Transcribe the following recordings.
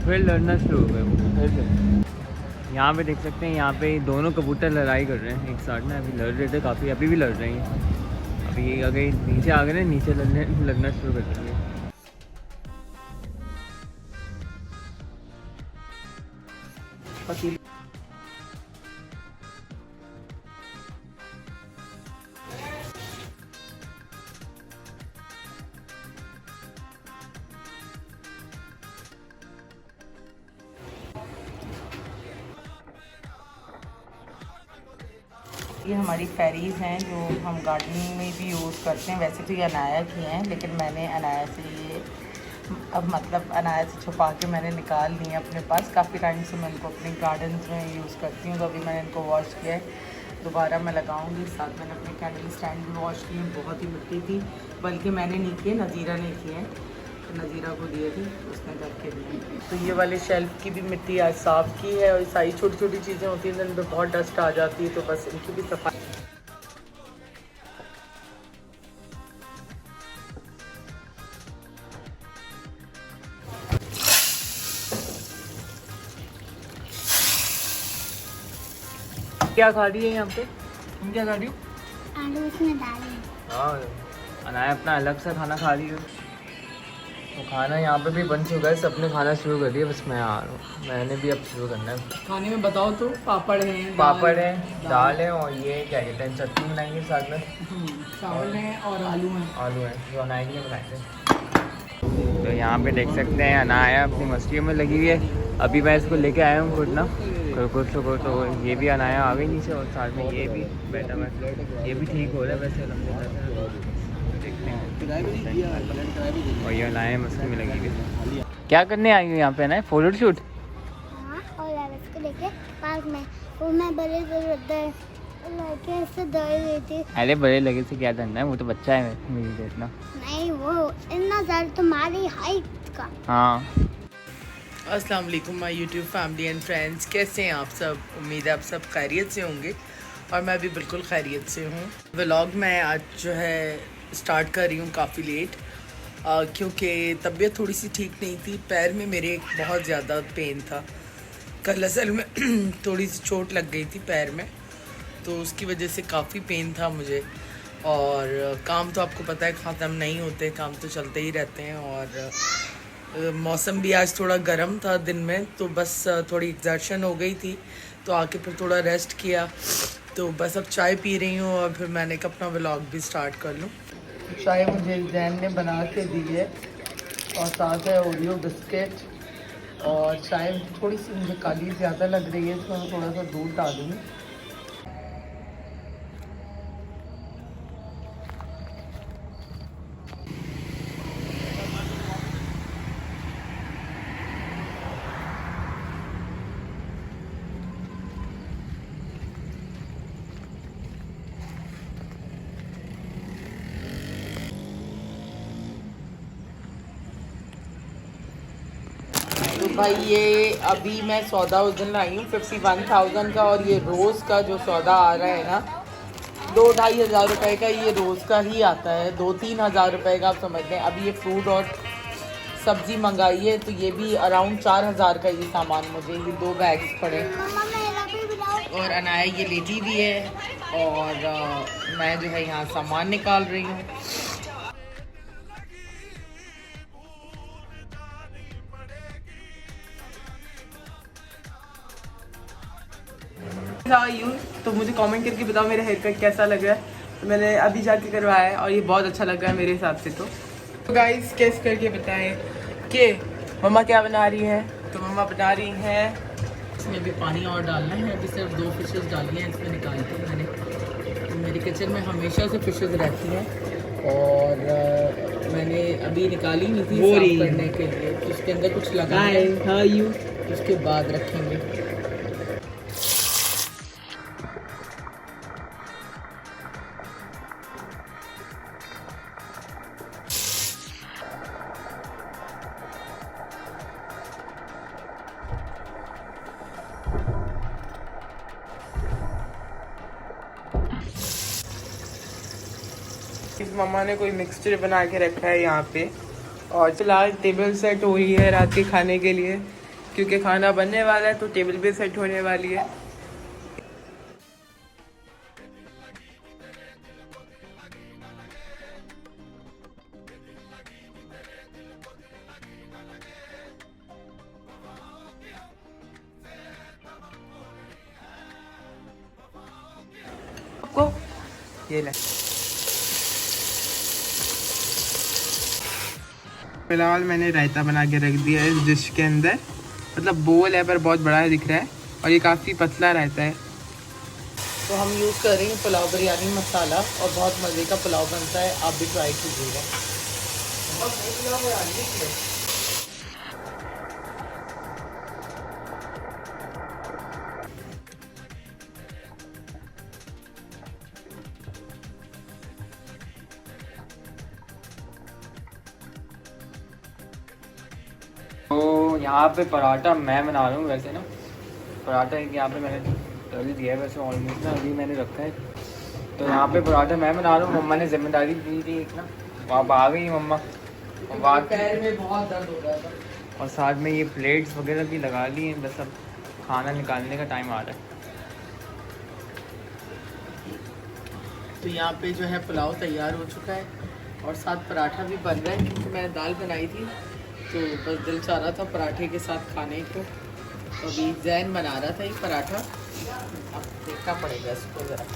फिर लड़ना शुरू हो गए वो फिर से। यहाँ पे देख सकते हैं, यहाँ पे दोनों कबूतर लड़ाई कर रहे हैं एक साथ में। अभी लड़ रहे थे काफ़ी, अभी भी लड़ रहे हैं। अभी अगर नीचे आ गए ना, नीचे लड़ना शुरू कर देंगे। ये हमारी फेरीज़ हैं जो हम गार्डनिंग में भी यूज़ करते हैं। वैसे तो ये अनाया की हैं, लेकिन मैंने अनाया से ये अब मतलब अनाया से छुपा के मैंने निकाल ली है अपने पास। काफ़ी टाइम से मैं इनको अपने गार्डन में यूज़ करती हूँ, तो अभी मैंने इनको वॉश किया है। दोबारा मैं लगाऊंगी। साथ मैंने अपने कैंडल स्टैंड भी वॉश किए, बहुत ही मिट्टी थी, बल्कि मैंने नहीं किए, नज़ीरा ने किए हैं। तो नज़ीरा को दिए थे, उसने करके दिए। तो ये वाले शेल्फ की भी मिट्टी आज साफ़ की है, और सारी छोटी छोटी चीज़ें होती हैं जिन पर बहुत डस्ट आ जाती है, तो बस इनकी भी सफाई। क्या खा रही है यहाँ पे? तुम क्या खा रही हो? आलू उसमें डाले। हाँ, अनाया अपना अलग सा खाना खा रही है। तो खाना यहाँ पे भी बन चुका है, सबने खाना शुरू कर दिया, बस मैं आ रहा हूँ। मैंने भी अब शुरू करना है। खाने में बताओ तो। पापड़ है, पापड़ है, दाल है, और ये क्या कहते हैं, चटनी बनाएंगे साथ में। चावल है और आलू हैं। आलू है जो अनाया के लिए बनाएंगे। तो यहाँ पे देख सकते हैं अनाया अपनी मस्तियों में लगी हुई है। अभी मैं इसको लेके आया हूँ खुद ना, कुछ तो ये भी अनाया आ गई नीचे, और साथ में ये भी बैठा हुआ है। ये भी ठीक हो रहा है वैसे अलहमदुलिल्लाह। देखते हैं। और ये अनाया मस्ती में लगी हुई है। क्या करने आई हूँ यहाँ पे ना, फोटो शूट? हाँ, और एलेक्स को लेके पार्क में। वो मैं बड़े लड़के से डर रही थी। अरे बड़े लगे से क्या करना है, वो तो बच्चा है मेरी देखना। नहीं, वो इतना ज़्यादा तुम्हारी हाइट का। हाँ। अस्सलाम वालेकुम my YouTube family and friends, कैसे हैं आप सब? उम्मीद है आप सब खैरियत से होंगे, और मैं भी बिल्कुल खैरियत से हूँ। व्लॉग मैं आज जो है स्टार्ट कर रही हूँ काफ़ी लेट, क्योंकि तबीयत थोड़ी सी ठीक नहीं थी। पैर में मेरे बहुत ज़्यादा पेन था। कल असल में थोड़ी सी चोट लग गई थी पैर में, तो उसकी वजह से काफ़ी पेन था मुझे। और काम तो आपको पता है ख़त्म नहीं होते, काम तो चलते ही रहते हैं। और मौसम भी आज थोड़ा गर्म था दिन में, तो बस थोड़ी एग्जर्शन हो गई थी, तो आके फिर थोड़ा रेस्ट किया। तो बस अब चाय पी रही हूँ, और फिर मैंने कहा अपना व्लॉग भी स्टार्ट कर लूँ। चाय मुझे जैन ने बना के दी है, और साथ है ओरियो बिस्किट। और चाय थोड़ी सी मुझे काली ज़्यादा लग रही है, इसमें मैं थोड़ा सा दूध डालूँगी। तो भाई ये अभी मैं सौदा उस दिन लाई हूँ 51,000 का, और ये रोज़ का जो सौदा आ रहा है ना, 2-2.5 हज़ार रुपये का ये रोज़ का ही आता है। 2-3 हज़ार रुपये का आप समझ लें। अभी ये फ्रूट और सब्ज़ी मंगाई है, तो ये भी अराउंड 4 हज़ार का ये सामान मुझे, ये 2 बैग्स पड़े। मम्मा मेरा भी बुलाओ। और अनाया ये लेटी भी है, और मैं जो है यहाँ सामान निकाल रही हूँ। तो मुझे कमेंट करके बताओ मेरा हेयर कट कैसा लग रहा है। तो मैंने अभी जाके करवाया है, और ये बहुत अच्छा लग रहा है मेरे हिसाब से। तो गाइस कैस करके बताएं कि मम्मा क्या बना रही है। तो मम्मा बना रही हैं, इसमें भी पानी और डालना है। अभी सिर्फ 2 फिशेस डाली हैं इसमें निकाल के मैंने। तो मेरे किचन में हमेशा से फिशेस रहती हैं, और मैंने अभी निकाली नहीं थी साफ करने के लिए, तो उसके अंदर कुछ लगा है। उसके बाद रखेंगे। मम्मा ने कोई मिक्सचर बना के रखा है यहाँ पे, और फिलहाल टेबल सेट हो रही है रात के खाने के लिए। क्योंकि खाना बनने वाला है तो टेबल भी सेट होने वाली है। आपको ये ले, फिलहाल मैंने रायता बना के रख दिया है इस डिश के अंदर। मतलब बोल है पर बहुत बड़ा दिख रहा है और ये काफ़ी पतला रहता है। तो हम यूज़ कर रहे हैं पुलाव बिरयानी मसाला और बहुत मज़े का पुलाव बनता है, आप भी ट्राई कीजिएगा। तो यहाँ पे पराठा मैं बना रहा हूँ। वैसे ना पराठा यहाँ पे मैंने तल दिया है वैसे ऑलमोस्ट ना, अभी मैंने रखा है। तो यहाँ पे पराठा मैं बना रहा हूँ। मम्मा ने जिम्मेदारी दी थी एक ना, वहाँ आ गई मम्मा, पैर में बहुत दर्द हो रहा था और साथ में ये प्लेट्स वगैरह भी लगा ली हैं। बस अब खाना निकालने का टाइम आ रहा है। तो यहाँ पे जो है पुलाव तैयार हो चुका है और साथ पराठा भी बन रहा है, क्योंकि मैंने दाल बनाई थी तो बस दिल चाह रहा था पराठे के साथ खाने को। तो अभी जैन बना रहा था ये पराठा, अब देखना पड़ेगा इसको ज़रा।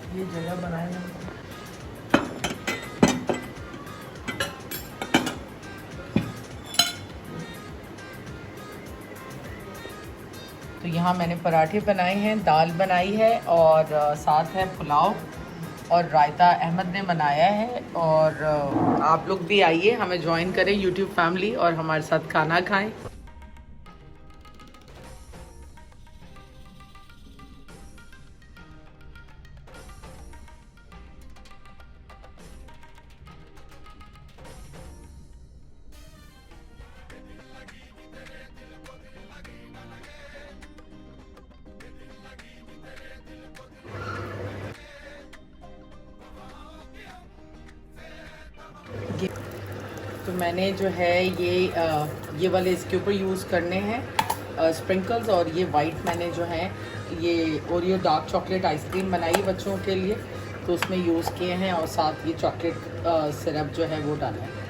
ये जगह बनाए हैं तो यहाँ मैंने पराठे बनाए हैं, दाल बनाई है और साथ है पुलाव और रायता अहमद ने बनाया है। और आप लोग भी आइए, हमें ज्वाइन करें यूट्यूब फैमिली और हमारे साथ खाना खाएं। तो मैंने जो है ये वाले इसके ऊपर यूज़ करने हैं स्प्रिंकल्स, और ये वाइट मैंने जो है ये ओरियो डार्क चॉकलेट आइसक्रीम बनाई बच्चों के लिए, तो उसमें यूज़ किए हैं और साथ ये चॉकलेट सिरप जो है वो डाला है।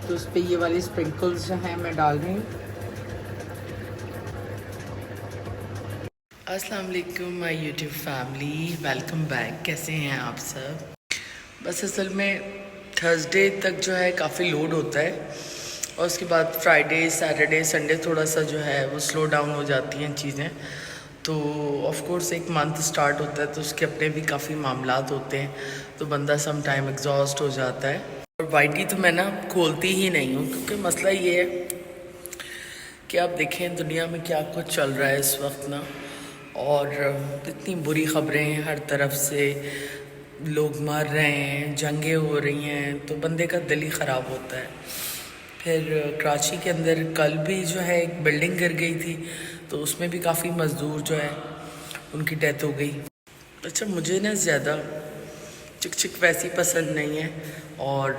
तो उस पर ये वाली स्प्रिंकल्स जो हैं मैं डाल रही हूँ। अस्सलाम वालेकुम my YouTube family, welcome back. कैसे हैं आप सब? बस असल में थर्सडे तक जो है काफ़ी लोड होता है और उसके बाद फ्राइडे सैटरडे संडे थोड़ा सा जो है वो स्लो डाउन हो जाती हैं चीज़ें। तो ऑफ कोर्स एक मंथ स्टार्ट होता है तो उसके अपने भी काफ़ी मामलात होते हैं, तो बंदा सम टाइम एग्जॉस्ट हो जाता है। और वाइटी तो मैं ना खोलती ही नहीं हूँ, क्योंकि मसला ये है कि आप देखें दुनिया में क्या कुछ चल रहा है इस वक्त ना, और इतनी बुरी ख़बरें हैं, हर तरफ से लोग मर रहे हैं, जंगें हो रही हैं, तो बंदे का दिल ही ख़राब होता है। फिर कराची के अंदर कल भी जो है एक बिल्डिंग गिर गई थी, तो उसमें भी काफ़ी मज़दूर जो है उनकी डेथ हो गई। अच्छा, मुझे ना ज़्यादा चिक चिक वैसी पसंद नहीं है, और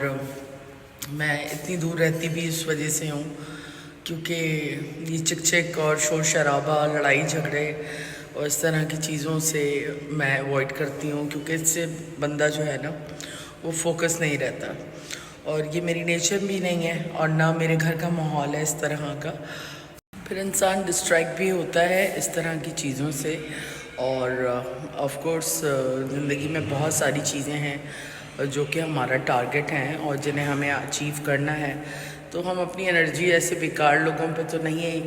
मैं इतनी दूर रहती भी इस वजह से हूँ क्योंकि ये चिक चिक और शोर शराबा, लड़ाई झगड़े और इस तरह की चीज़ों से मैं अवॉइड करती हूँ, क्योंकि इससे बंदा जो है ना वो फोकस नहीं रहता। और ये मेरी नेचर भी नहीं है और ना मेरे घर का माहौल है इस तरह का। फिर इंसान डिस्ट्रैक्ट भी होता है इस तरह की चीज़ों से। और ऑफ कोर्स ज़िंदगी में बहुत सारी चीज़ें हैं जो कि हमारा टारगेट हैं और जिन्हें हमें अचीव करना है, तो हम अपनी एनर्जी ऐसे बेकार लोगों पे तो नहीं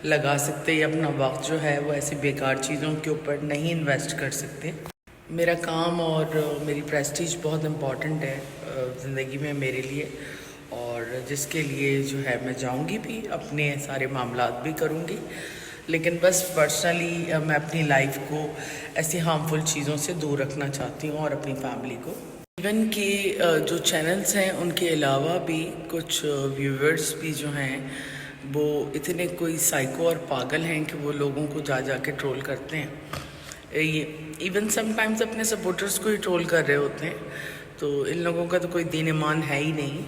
लगा सकते, या अपना वक्त जो है वो ऐसी बेकार चीज़ों के ऊपर नहीं इन्वेस्ट कर सकते। मेरा काम और मेरी प्रेस्टीज बहुत इम्पॉर्टेंट है ज़िंदगी में मेरे लिए, और जिसके लिए जो है मैं जाऊंगी भी, अपने सारे मामलात भी करूंगी, लेकिन बस पर्सनली मैं अपनी लाइफ को ऐसी हार्मफुल चीज़ों से दूर रखना चाहती हूँ और अपनी फैमिली को। इवन कि जो चैनल्स हैं उनके अलावा भी कुछ व्यूवर्स भी जो हैं वो इतने कोई साइको और पागल हैं कि वो लोगों को जा जा के ट्रोल करते हैं। ये इवन समटाइम्स अपने सपोर्टर्स को ही ट्रोल कर रहे होते हैं, तो इन लोगों का तो कोई दीन ईमान है ही नहीं।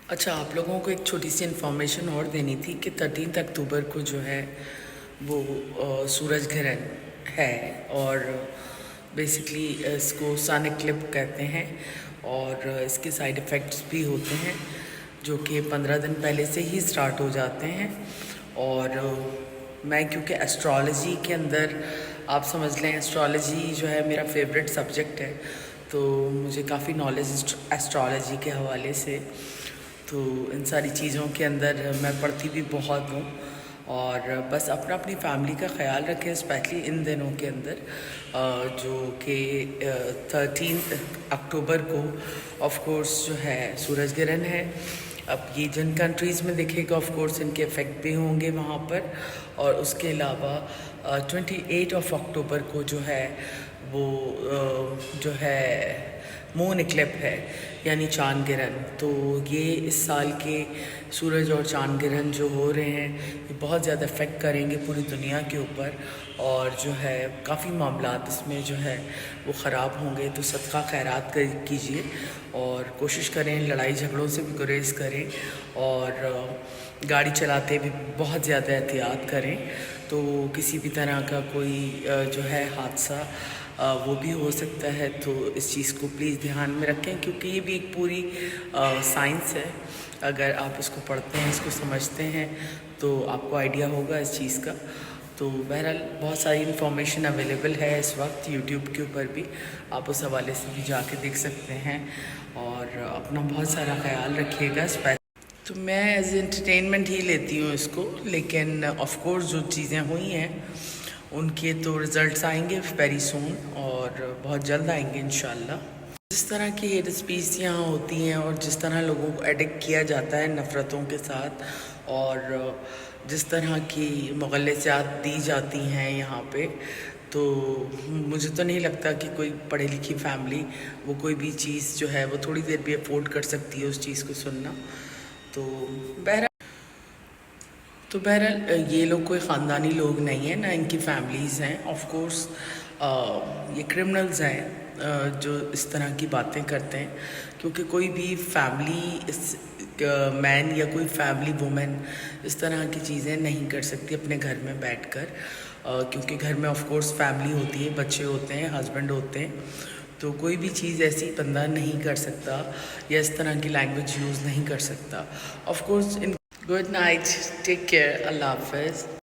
अच्छा, आप लोगों को एक छोटी सी इन्फॉर्मेशन और देनी थी कि 13 अक्टूबर को जो है वो सूरज ग्रहण है, और बेसिकली इसको सन इक्लिप्स कहते हैं, और इसके साइड इफ़ेक्ट्स भी होते हैं जो कि 15 दिन पहले से ही स्टार्ट हो जाते हैं। और मैं क्योंकि एस्ट्रोलॉजी के अंदर, आप समझ लें एस्ट्रोलॉजी जो है मेरा फेवरेट सब्जेक्ट है, तो मुझे काफ़ी नॉलेज एस्ट्रोलॉजी के हवाले से, तो इन सारी चीज़ों के अंदर मैं पढ़ती भी बहुत हूँ। और बस अपना अपनी फैमिली का ख्याल रखें, स्पेशली इन दिनों के अंदर जो कि 13 अक्टूबर को ऑफ कोर्स जो है सूरज ग्रहण है। अब ये जिन कंट्रीज़ में दिखेगा ऑफ कोर्स इनके इफ़ेक्ट भी होंगे वहाँ पर, और उसके अलावा 28 अक्टूबर को जो है वो जो है मून इक्लिप्स है, यानी चांद ग्रहण। तो ये इस साल के सूरज और चांद ग्रहण जो हो रहे हैं ये बहुत ज़्यादा इफ़ेक्ट करेंगे पूरी दुनिया के ऊपर, और जो है काफ़ी मामलात इसमें जो है वो ख़राब होंगे। तो सदका खैरात कीजिए और कोशिश करें, लड़ाई झगड़ों से भी गुरेज करें, और गाड़ी चलाते भी बहुत ज़्यादा एहतियात करें, तो किसी भी तरह का कोई जो है हादसा वो भी हो सकता है। तो इस चीज़ को प्लीज़ ध्यान में रखें, क्योंकि ये भी एक पूरी साइंस है। अगर आप इसको पढ़ते हैं, इसको समझते हैं, तो आपको आइडिया होगा इस चीज़ का। तो बहरहाल बहुत सारी इन्फॉर्मेशन अवेलेबल है इस वक्त यूट्यूब के ऊपर भी, आप उस हवाले से भी जाके देख सकते हैं, और अपना बहुत सारा ख्याल रखिएगा। तो मैं एज एंटरटेनमेंट ही लेती हूँ इसको, लेकिन ऑफ कोर्स जो चीज़ें हुई हैं उनके तो रिज़ल्ट्स आएंगे वेरी सून, और बहुत जल्द आएंगे इंशाल्लाह। जिस तरह की हेट स्पीच यहाँ होती हैं और जिस तरह लोगों को एडिक्ट किया जाता है नफ़रतों के साथ, और जिस तरह की मुग़ल्लज़ात दी जाती हैं यहाँ पे, तो मुझे तो नहीं लगता कि कोई पढ़ी लिखी फैमिली वो कोई भी चीज़ जो है वो थोड़ी देर भी अफोर्ड कर सकती है उस चीज़ को सुनना। तो बहरहाल ये लोग कोई ख़ानदानी लोग नहीं हैं, ना इनकी फैमिलीज़ हैं। ऑफ कोर्स ये क्रिमिनल्स हैं जो इस तरह की बातें करते हैं, क्योंकि कोई भी फैमिली मैन या कोई फैमिली वुमेन इस तरह की चीज़ें नहीं कर सकती अपने घर में बैठकर, क्योंकि घर में ऑफ कोर्स फैमिली होती है, बच्चे होते हैं, हस्बैंड होते हैं, तो कोई भी चीज़ ऐसी बंदा नहीं कर सकता या इस तरह की लैंग्वेज यूज़ नहीं कर सकता। Of course in good night, take care, अल्लाह हाफ़िज़।